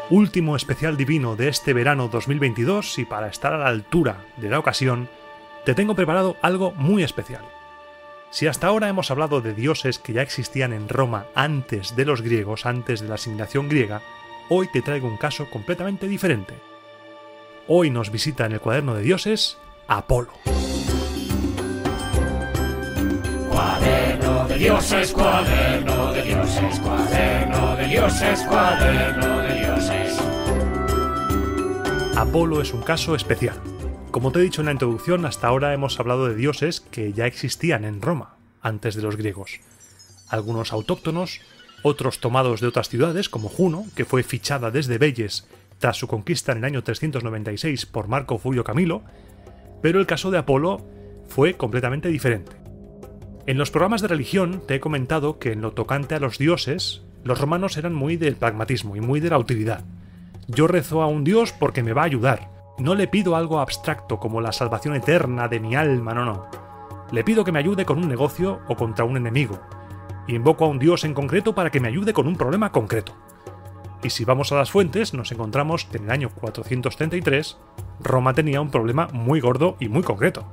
último especial divino de este verano 2022 y para estar a la altura de la ocasión, te tengo preparado algo muy especial. Si hasta ahora hemos hablado de dioses que ya existían en Roma antes de los griegos, antes de la asimilación griega, hoy te traigo un caso completamente diferente. Hoy nos visita en el cuaderno de dioses Apolo. Cuaderno de dioses, cuaderno de dioses, cuaderno de dioses, cuaderno de dioses. Apolo es un caso especial. Como te he dicho en la introducción, hasta ahora hemos hablado de dioses que ya existían en Roma, antes de los griegos. Algunos autóctonos, otros tomados de otras ciudades, como Juno, que fue fichada desde Veyes tras su conquista en el año 396 por Marco Fulvio Camilo, pero el caso de Apolo fue completamente diferente. En los programas de religión te he comentado que en lo tocante a los dioses, los romanos eran muy del pragmatismo y muy de la utilidad. Yo rezo a un dios porque me va a ayudar. No le pido algo abstracto como la salvación eterna de mi alma, no. Le pido que me ayude con un negocio o contra un enemigo. Invoco a un dios en concreto para que me ayude con un problema concreto. Y si vamos a las fuentes, nos encontramos que en el año 433, Roma tenía un problema muy gordo y muy concreto.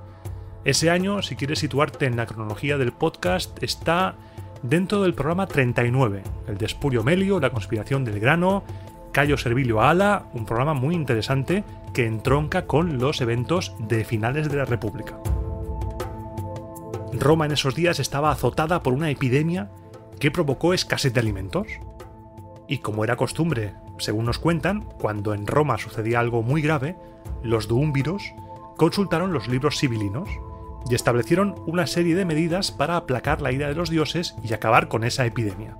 Ese año, si quieres situarte en la cronología del podcast, está dentro del programa 39, el de Espurio Melio, la conspiración del grano, Cayo Servilio Ala, un programa muy interesante que entronca con los eventos de finales de la República. Roma en esos días estaba azotada por una epidemia que provocó escasez de alimentos. Y como era costumbre, según nos cuentan, cuando en Roma sucedía algo muy grave, los duúmviros consultaron los libros sibilinos y establecieron una serie de medidas para aplacar la ira de los dioses y acabar con esa epidemia.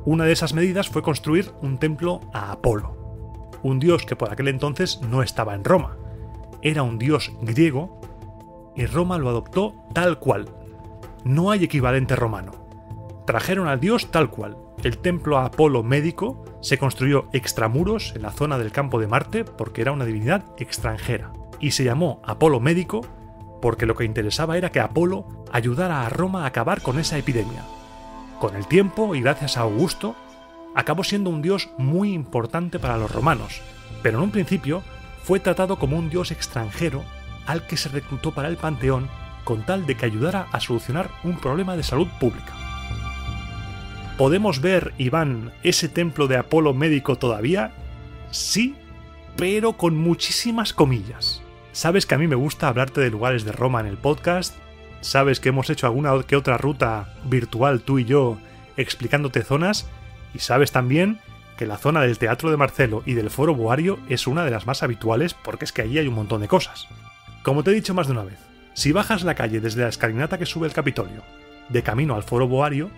Una de esas medidas fue construir un templo a Apolo, un dios que por aquel entonces no estaba en Roma. Era un dios griego y Roma lo adoptó tal cual. No hay equivalente romano. Trajeron al dios tal cual. El templo a Apolo médico se construyó extramuros en la zona del campo de Marte porque era una divinidad extranjera. Y se llamó Apolo médico porque lo que interesaba era que Apolo ayudara a Roma a acabar con esa epidemia. Con el tiempo y gracias a Augusto, acabó siendo un dios muy importante para los romanos, pero en un principio fue tratado como un dios extranjero al que se reclutó para el panteón con tal de que ayudara a solucionar un problema de salud pública. ¿Podemos ver, Iván, ese templo de Apolo médico todavía? Sí, pero con muchísimas comillas. Sabes que a mí me gusta hablarte de lugares de Roma en el podcast, sabes que hemos hecho alguna que otra ruta virtual tú y yo explicándote zonas, y sabes también que la zona del Teatro de Marcelo y del Foro Boario es una de las más habituales porque es que allí hay un montón de cosas. Como te he dicho más de una vez, si bajas la calle desde la escalinata que sube el Capitolio, de camino al Foro Boario,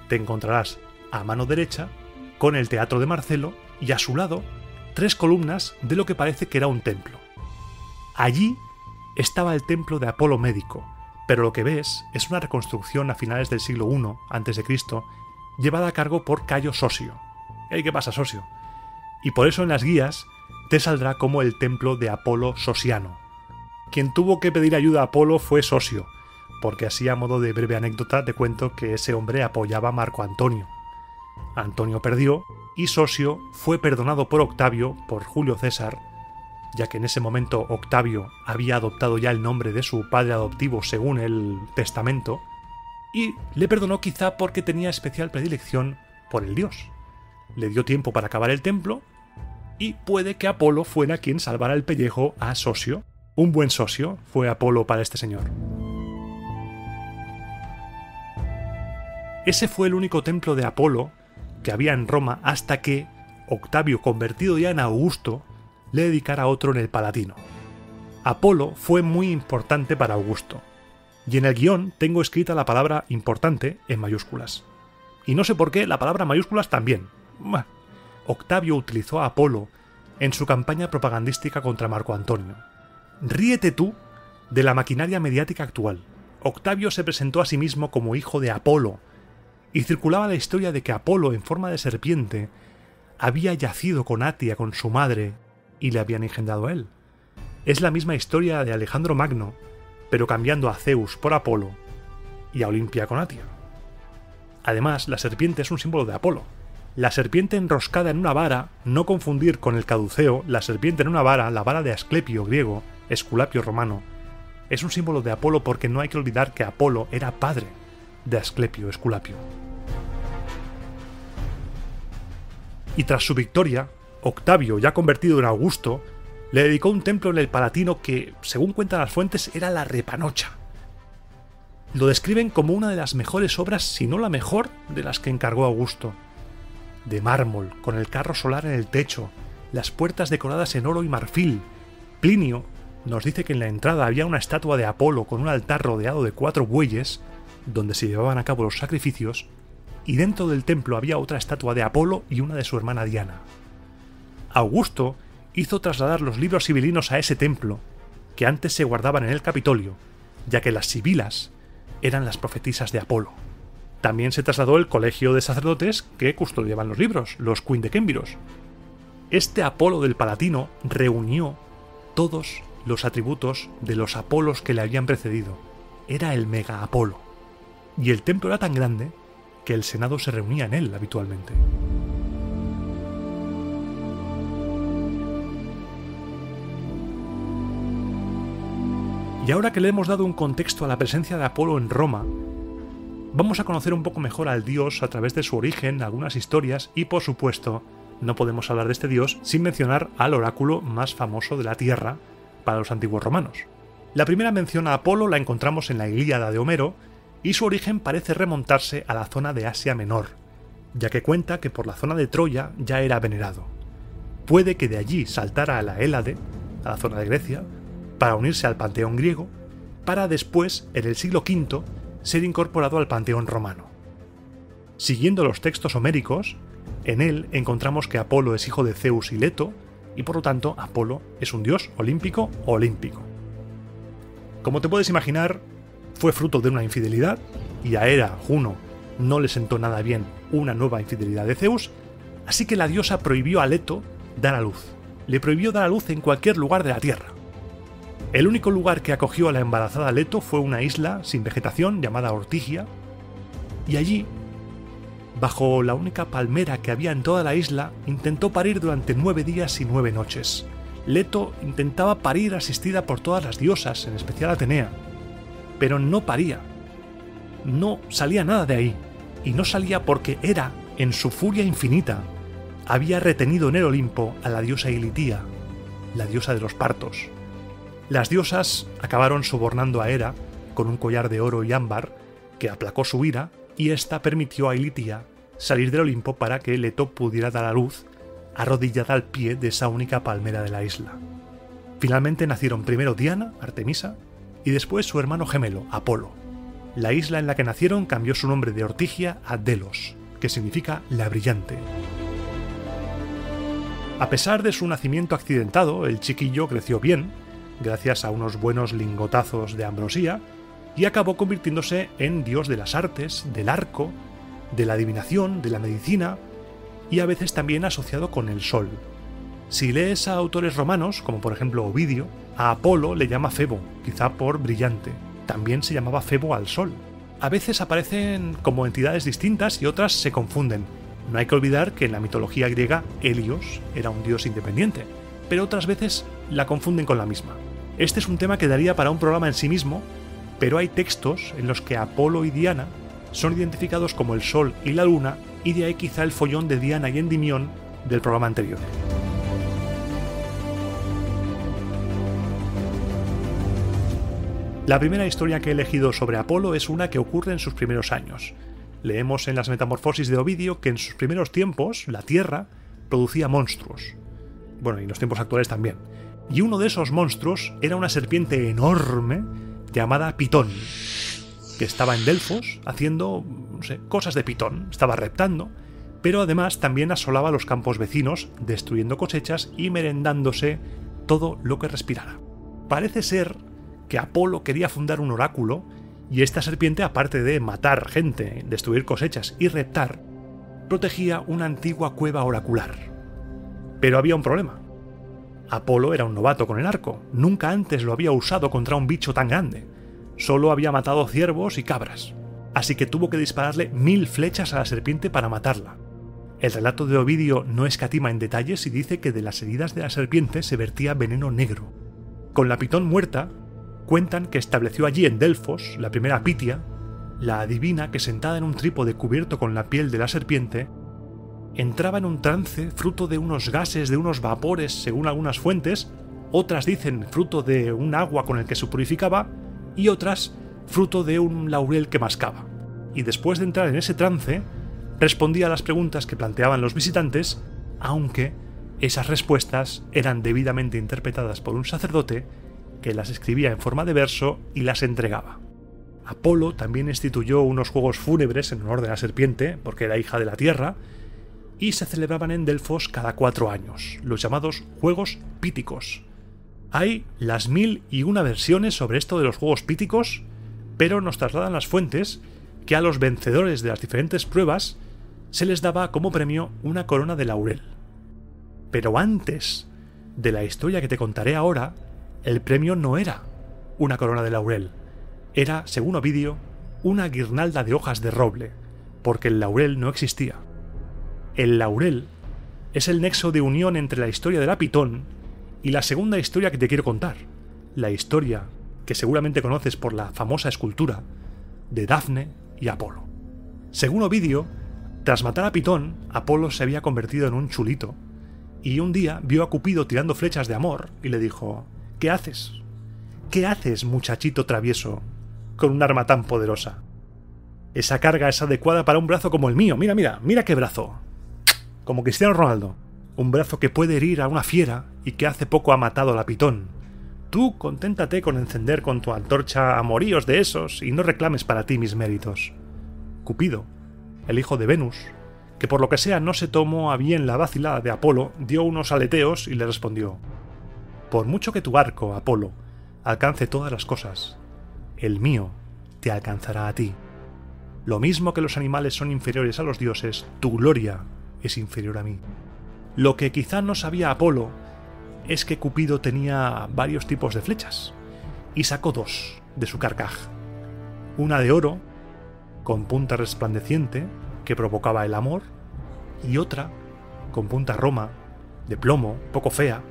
te encontrarás a mano derecha con el Teatro de Marcelo y a su lado 3 columnas de lo que parece que era un templo. Allí estaba el templo de Apolo médico, pero lo que ves es una reconstrucción a finales del siglo I a.C., llevada a cargo por Cayo Sosio. ¿Y qué pasa, Sosio? Y por eso en las guías te saldrá como el templo de Apolo Sosiano. Quien tuvo que pedir ayuda a Apolo fue Sosio, porque así a modo de breve anécdota te cuento que ese hombre apoyaba a Marco Antonio. Antonio perdió y Sosio fue perdonado por Octavio, por Julio César, ya que en ese momento Octavio había adoptado ya el nombre de su padre adoptivo según el testamento, y le perdonó quizá porque tenía especial predilección por el dios. Le dio tiempo para acabar el templo, y puede que Apolo fuera quien salvara el pellejo a Sosio. Un buen socio fue Apolo para este señor. Ese fue el único templo de Apolo que había en Roma hasta que Octavio, convertido ya en Augusto, le dedicara otro en el Palatino. Apolo fue muy importante para Augusto, y en el guión tengo escrita la palabra importante en mayúsculas. Y no sé por qué la palabra mayúsculas también. Octavio utilizó a Apolo en su campaña propagandística contra Marco Antonio. Ríete tú de la maquinaria mediática actual. Octavio se presentó a sí mismo como hijo de Apolo, y circulaba la historia de que Apolo, en forma de serpiente, había yacido con Atia, con su madre, y le habían engendrado a él. Es la misma historia de Alejandro Magno, pero cambiando a Zeus por Apolo y a Olimpia con Atia. Además, la serpiente es un símbolo de Apolo, La serpiente enroscada en una vara, no confundir con el caduceo, la serpiente en una vara, la vara de Asclepio griego, Esculapio romano, es un símbolo de Apolo porque no hay que olvidar que Apolo era padre de Asclepio, Esculapio. Y tras su victoria, Octavio, ya convertido en Augusto, le dedicó un templo en el Palatino que, según cuentan las fuentes, era la Repanocha. Lo describen como una de las mejores obras, si no la mejor, de las que encargó Augusto. De mármol, con el carro solar en el techo, las puertas decoradas en oro y marfil. Plinio nos dice que en la entrada había una estatua de Apolo con un altar rodeado de 4 bueyes, donde se llevaban a cabo los sacrificios, y dentro del templo había otra estatua de Apolo y una de su hermana Diana. Augusto hizo trasladar los libros sibilinos a ese templo, que antes se guardaban en el Capitolio, ya que las sibilas eran las profetisas de Apolo. También se trasladó el colegio de sacerdotes que custodiaban los libros, los quindequémviros. Este Apolo del Palatino reunió todos los atributos de los Apolos que le habían precedido. Era el Mega Apolo. Y el templo era tan grande que el Senado se reunía en él habitualmente. Y ahora que le hemos dado un contexto a la presencia de Apolo en Roma, vamos a conocer un poco mejor al dios a través de su origen, algunas historias y, por supuesto, no podemos hablar de este dios sin mencionar al oráculo más famoso de la Tierra para los antiguos romanos. La primera mención a Apolo la encontramos en la Ilíada de Homero y su origen parece remontarse a la zona de Asia Menor, ya que cuenta que por la zona de Troya ya era venerado. Puede que de allí saltara a la Hélade, a la zona de Grecia, para unirse al panteón griego, para después, en el siglo V, ser incorporado al panteón romano. Siguiendo los textos homéricos, en él encontramos que Apolo es hijo de Zeus y Leto, y por lo tanto Apolo es un dios olímpico. Como te puedes imaginar, fue fruto de una infidelidad, y a Hera, Juno, no le sentó nada bien una nueva infidelidad de Zeus, así que la diosa prohibió a Leto dar a luz. Le prohibió dar a luz en cualquier lugar de la Tierra. El único lugar que acogió a la embarazada Leto fue una isla sin vegetación llamada Ortigia, y allí, bajo la única palmera que había en toda la isla, intentó parir durante 9 días y 9 noches. Leto intentaba parir asistida por todas las diosas, en especial Atenea, pero no paría. No salía nada de ahí, y no salía porque Hera, en su furia infinita, había retenido en el Olimpo a la diosa Ilitía, la diosa de los partos. Las diosas acabaron sobornando a Hera con un collar de oro y ámbar que aplacó su ira, y ésta permitió a Ilitía salir del Olimpo para que Leto pudiera dar a luz arrodillada al pie de esa única palmera de la isla. Finalmente nacieron primero Diana, Artemisa, y después su hermano gemelo, Apolo. La isla en la que nacieron cambió su nombre de Ortigia a Delos, que significa la brillante. A pesar de su nacimiento accidentado, el chiquillo creció bien, gracias a unos buenos lingotazos de ambrosía, y acabó convirtiéndose en dios de las artes, del arco, de la adivinación, de la medicina, y a veces también asociado con el sol. Si lees a autores romanos, como por ejemplo Ovidio, a Apolo le llama Febo, quizá por brillante. También se llamaba Febo al sol. A veces aparecen como entidades distintas y otras se confunden. No hay que olvidar que en la mitología griega Helios era un dios independiente, pero otras veces la confunden con la misma. Este es un tema que daría para un programa en sí mismo, pero hay textos en los que Apolo y Diana son identificados como el Sol y la Luna, y de ahí quizá el follón de Diana y Endimión del programa anterior. La primera historia que he elegido sobre Apolo es una que ocurre en sus primeros años. Leemos en las Metamorfosis de Ovidio que en sus primeros tiempos la Tierra producía monstruos. Bueno, y en los tiempos actuales también. Y uno de esos monstruos era una serpiente enorme llamada Pitón, que estaba en Delfos haciendo, cosas de Pitón, estaba reptando, pero además también asolaba los campos vecinos, destruyendo cosechas y merendándose todo lo que respirara. Parece ser que Apolo quería fundar un oráculo, y esta serpiente, aparte de matar gente, destruir cosechas y reptar, protegía una antigua cueva oracular. Pero había un problema. Apolo era un novato con el arco, nunca antes lo había usado contra un bicho tan grande, solo había matado ciervos y cabras, así que tuvo que dispararle 1000 flechas a la serpiente para matarla. El relato de Ovidio no escatima en detalles y dice que de las heridas de la serpiente se vertía veneno negro. Con la Pitón muerta, cuentan que estableció allí en Delfos, la primera Pitia, la adivina que sentada en un trípode cubierto con la piel de la serpiente, entraba en un trance fruto de unos gases, de unos vapores, según algunas fuentes, otras dicen fruto de un agua con el que se purificaba, y otras fruto de un laurel que mascaba. Y después de entrar en ese trance, respondía a las preguntas que planteaban los visitantes, aunque esas respuestas eran debidamente interpretadas por un sacerdote que las escribía en forma de verso y las entregaba. Apolo también instituyó unos juegos fúnebres en honor de la serpiente, porque era hija de la tierra, y se celebraban en Delfos cada 4 años, los llamados Juegos Píticos. Hay las 1001 versiones sobre esto de los Juegos Píticos, pero nos trasladan las fuentes que a los vencedores de las diferentes pruebas se les daba como premio una corona de laurel. Pero antes de la historia que te contaré ahora, el premio no era una corona de laurel, era, según Ovidio, una guirnalda de hojas de roble, porque el laurel no existía. El laurel es el nexo de unión entre la historia de la Pitón y la segunda historia que te quiero contar, la historia que seguramente conoces por la famosa escultura de Dafne y Apolo. Según Ovidio, tras matar a Pitón, Apolo se había convertido en un chulito, y un día vio a Cupido tirando flechas de amor y le dijo: ¿Qué haces? ¿Qué haces, muchachito travieso, con un arma tan poderosa? Esa carga es adecuada para un brazo como el mío. Mira qué brazo. Como Cristiano Ronaldo. Un brazo que puede herir a una fiera y que hace poco ha matado a la Pitón. Tú conténtate con encender con tu antorcha amoríos de esos y no reclames para ti mis méritos. Cupido, el hijo de Venus, que por lo que sea no se tomó a bien la vacilada de Apolo, dio unos aleteos y le respondió: por mucho que tu arco, Apolo, alcance todas las cosas, el mío te alcanzará a ti. Lo mismo que los animales son inferiores a los dioses, tu gloria es inferior a mí. Lo que quizá no sabía Apolo es que Cupido tenía varios tipos de flechas, y sacó 2 de su carcaj. Una de oro, con punta resplandeciente, que provocaba el amor, y otra, con punta roma, de plomo, poco fea,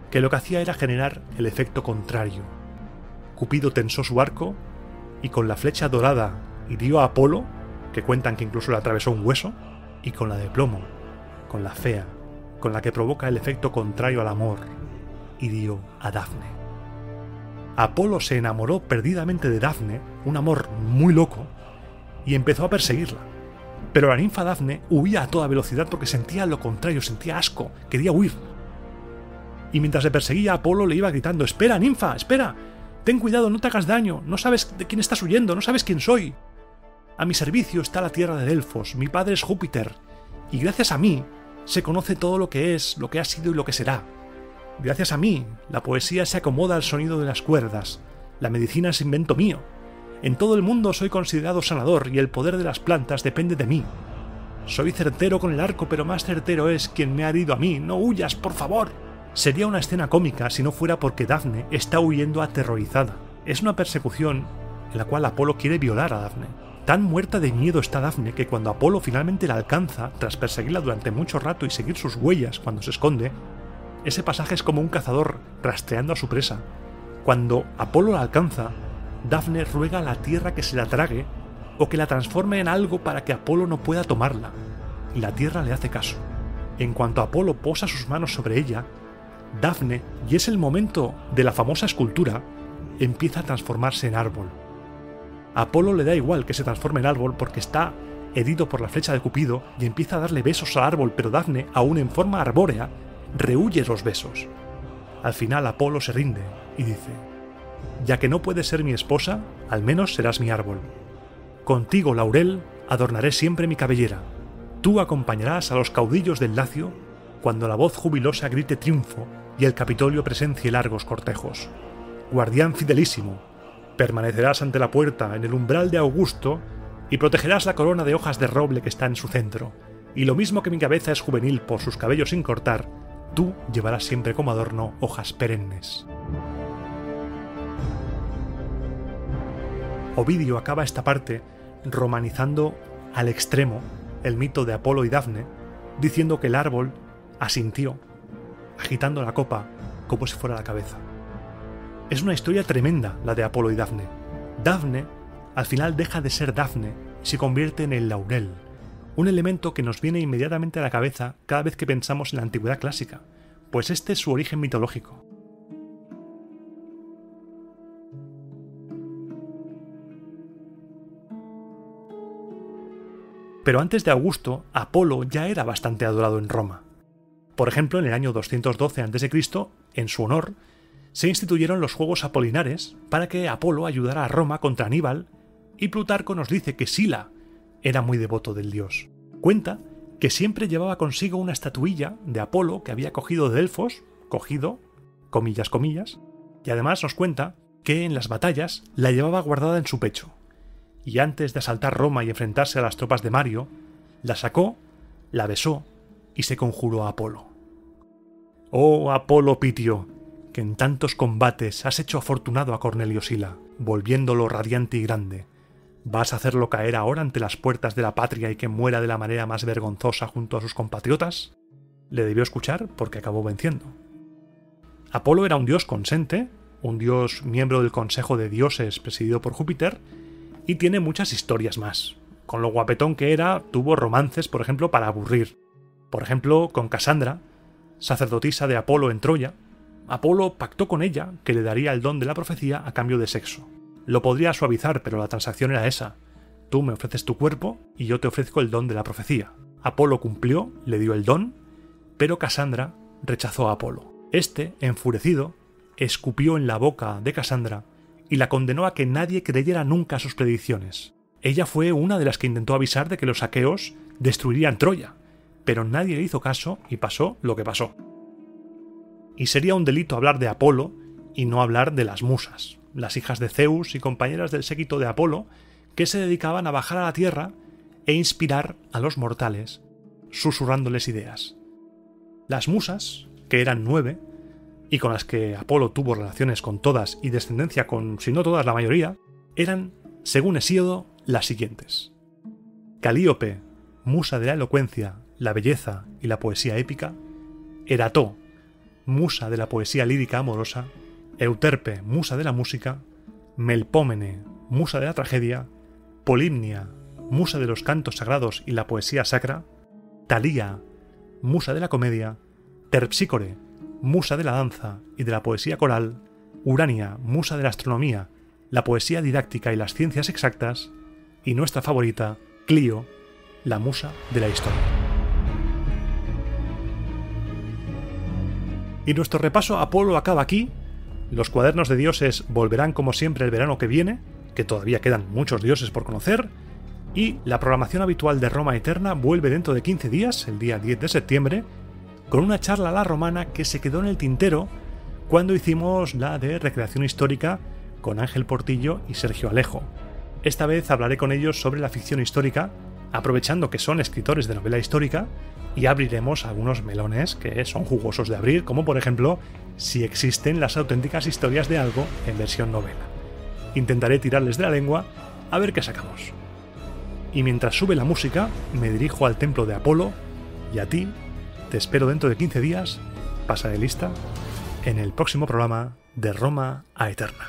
que lo que hacía era generar el efecto contrario. Cupido tensó su arco, y con la flecha dorada hirió a Apolo, que cuentan que incluso le atravesó un hueso, y con la de plomo, con la fea, con la que provoca el efecto contrario al amor, hirió a Dafne. Apolo se enamoró perdidamente de Dafne, un amor muy loco, y empezó a perseguirla. Pero la ninfa Dafne huía a toda velocidad porque sentía lo contrario, sentía asco, quería huir. Y mientras le perseguía, Apolo le iba gritando: «¡Espera, ninfa, espera! Ten cuidado, no te hagas daño, no sabes de quién estás huyendo, no sabes quién soy. A mi servicio está la tierra de Delfos, mi padre es Júpiter, y gracias a mí se conoce todo lo que es, lo que ha sido y lo que será. Gracias a mí, la poesía se acomoda al sonido de las cuerdas, la medicina es invento mío. En todo el mundo soy considerado sanador y el poder de las plantas depende de mí. Soy certero con el arco, pero más certero es quien me ha herido a mí. No huyas, por favor». Sería una escena cómica si no fuera porque Dafne está huyendo aterrorizada. Es una persecución en la cual Apolo quiere violar a Dafne. Tan muerta de miedo está Dafne que cuando Apolo finalmente la alcanza, tras perseguirla durante mucho rato y seguir sus huellas cuando se esconde, ese pasaje es como un cazador rastreando a su presa. Cuando Apolo la alcanza, Dafne ruega a la tierra que se la trague o que la transforme en algo para que Apolo no pueda tomarla, y la tierra le hace caso. En cuanto Apolo posa sus manos sobre ella, Dafne, y es el momento de la famosa escultura, empieza a transformarse en árbol. A Apolo le da igual que se transforme en árbol porque está herido por la flecha de Cupido y empieza a darle besos al árbol, pero Dafne, aún en forma arbórea, rehúye los besos. Al final Apolo se rinde y dice: «Ya que no puedes ser mi esposa, al menos serás mi árbol. Contigo, laurel, adornaré siempre mi cabellera. Tú acompañarás a los caudillos del Lacio cuando la voz jubilosa grite triunfo y el Capitolio presencie largos cortejos. Guardián fidelísimo, permanecerás ante la puerta en el umbral de Augusto y protegerás la corona de hojas de roble que está en su centro, y lo mismo que mi cabeza es juvenil por sus cabellos sin cortar, tú llevarás siempre como adorno hojas perennes». Ovidio acaba esta parte romanizando al extremo el mito de Apolo y Dafne, diciendo que el árbol asintió, agitando la copa como si fuera la cabeza. Es una historia tremenda la de Apolo y Dafne. Dafne al final deja de ser Dafne y se convierte en el laurel, un elemento que nos viene inmediatamente a la cabeza cada vez que pensamos en la antigüedad clásica, pues este es su origen mitológico. Pero antes de Augusto, Apolo ya era bastante adorado en Roma. Por ejemplo, en el año 212 a.C., en su honor, se instituyeron los Juegos Apolinares para que Apolo ayudara a Roma contra Aníbal, y Plutarco nos dice que Sila era muy devoto del dios. Cuenta que siempre llevaba consigo una estatuilla de Apolo que había cogido de Delfos, comillas, comillas, y además nos cuenta que en las batallas la llevaba guardada en su pecho. Y antes de asaltar Roma y enfrentarse a las tropas de Mario, la sacó, la besó y se conjuró a Apolo. Oh Apolo Pitio, que en tantos combates has hecho afortunado a Cornelio Sila, volviéndolo radiante y grande, ¿vas a hacerlo caer ahora ante las puertas de la patria y que muera de la manera más vergonzosa junto a sus compatriotas? Le debió escuchar porque acabó venciendo. Apolo era un dios consente, un dios miembro del Consejo de Dioses presidido por Júpiter, y tiene muchas historias más. Con lo guapetón que era, tuvo romances, por ejemplo, para aburrir. Por ejemplo, con Casandra, sacerdotisa de Apolo en Troya. Apolo pactó con ella que le daría el don de la profecía a cambio de sexo. Lo podría suavizar, pero la transacción era esa. Tú me ofreces tu cuerpo y yo te ofrezco el don de la profecía. Apolo cumplió, le dio el don, pero Casandra rechazó a Apolo. Este, enfurecido, escupió en la boca de Casandra y la condenó a que nadie creyera nunca sus predicciones. Ella fue una de las que intentó avisar de que los aqueos destruirían Troya, pero nadie le hizo caso y pasó lo que pasó. Y sería un delito hablar de Apolo y no hablar de las musas, las hijas de Zeus y compañeras del séquito de Apolo, que se dedicaban a bajar a la tierra e inspirar a los mortales, susurrándoles ideas. Las musas, que eran 9, y con las que Apolo tuvo relaciones con todas y descendencia con, si no todas, la mayoría, eran, según Hesíodo, las siguientes. Calíope, musa de la elocuencia, la belleza y la poesía épica; Erató, musa de la poesía lírica amorosa; Euterpe, musa de la música; Melpómene, musa de la tragedia; Polimnia, musa de los cantos sagrados y la poesía sacra; Talía, musa de la comedia; Terpsícore, musa de la danza y de la poesía coral; Urania, musa de la astronomía, la poesía didáctica y las ciencias exactas; y nuestra favorita, Clio, la musa de la historia. Y nuestro repaso a Apolo acaba aquí. Los cuadernos de dioses volverán como siempre el verano que viene, que todavía quedan muchos dioses por conocer, y la programación habitual de Roma Eterna vuelve dentro de 15 días, el día 10 de septiembre, con una charla a la romana que se quedó en el tintero cuando hicimos la de recreación histórica con Ángel Portillo y Sergio Alejo. Esta vez hablaré con ellos sobre la ficción histórica, aprovechando que son escritores de novela histórica, y abriremos algunos melones que son jugosos de abrir, como por ejemplo si existen las auténticas historias de algo en versión novela. Intentaré tirarles de la lengua a ver qué sacamos. Y mientras sube la música, me dirijo al templo de Apolo, y a ti te espero dentro de 15 días, pasa de lista, en el próximo programa de Roma a Eterna.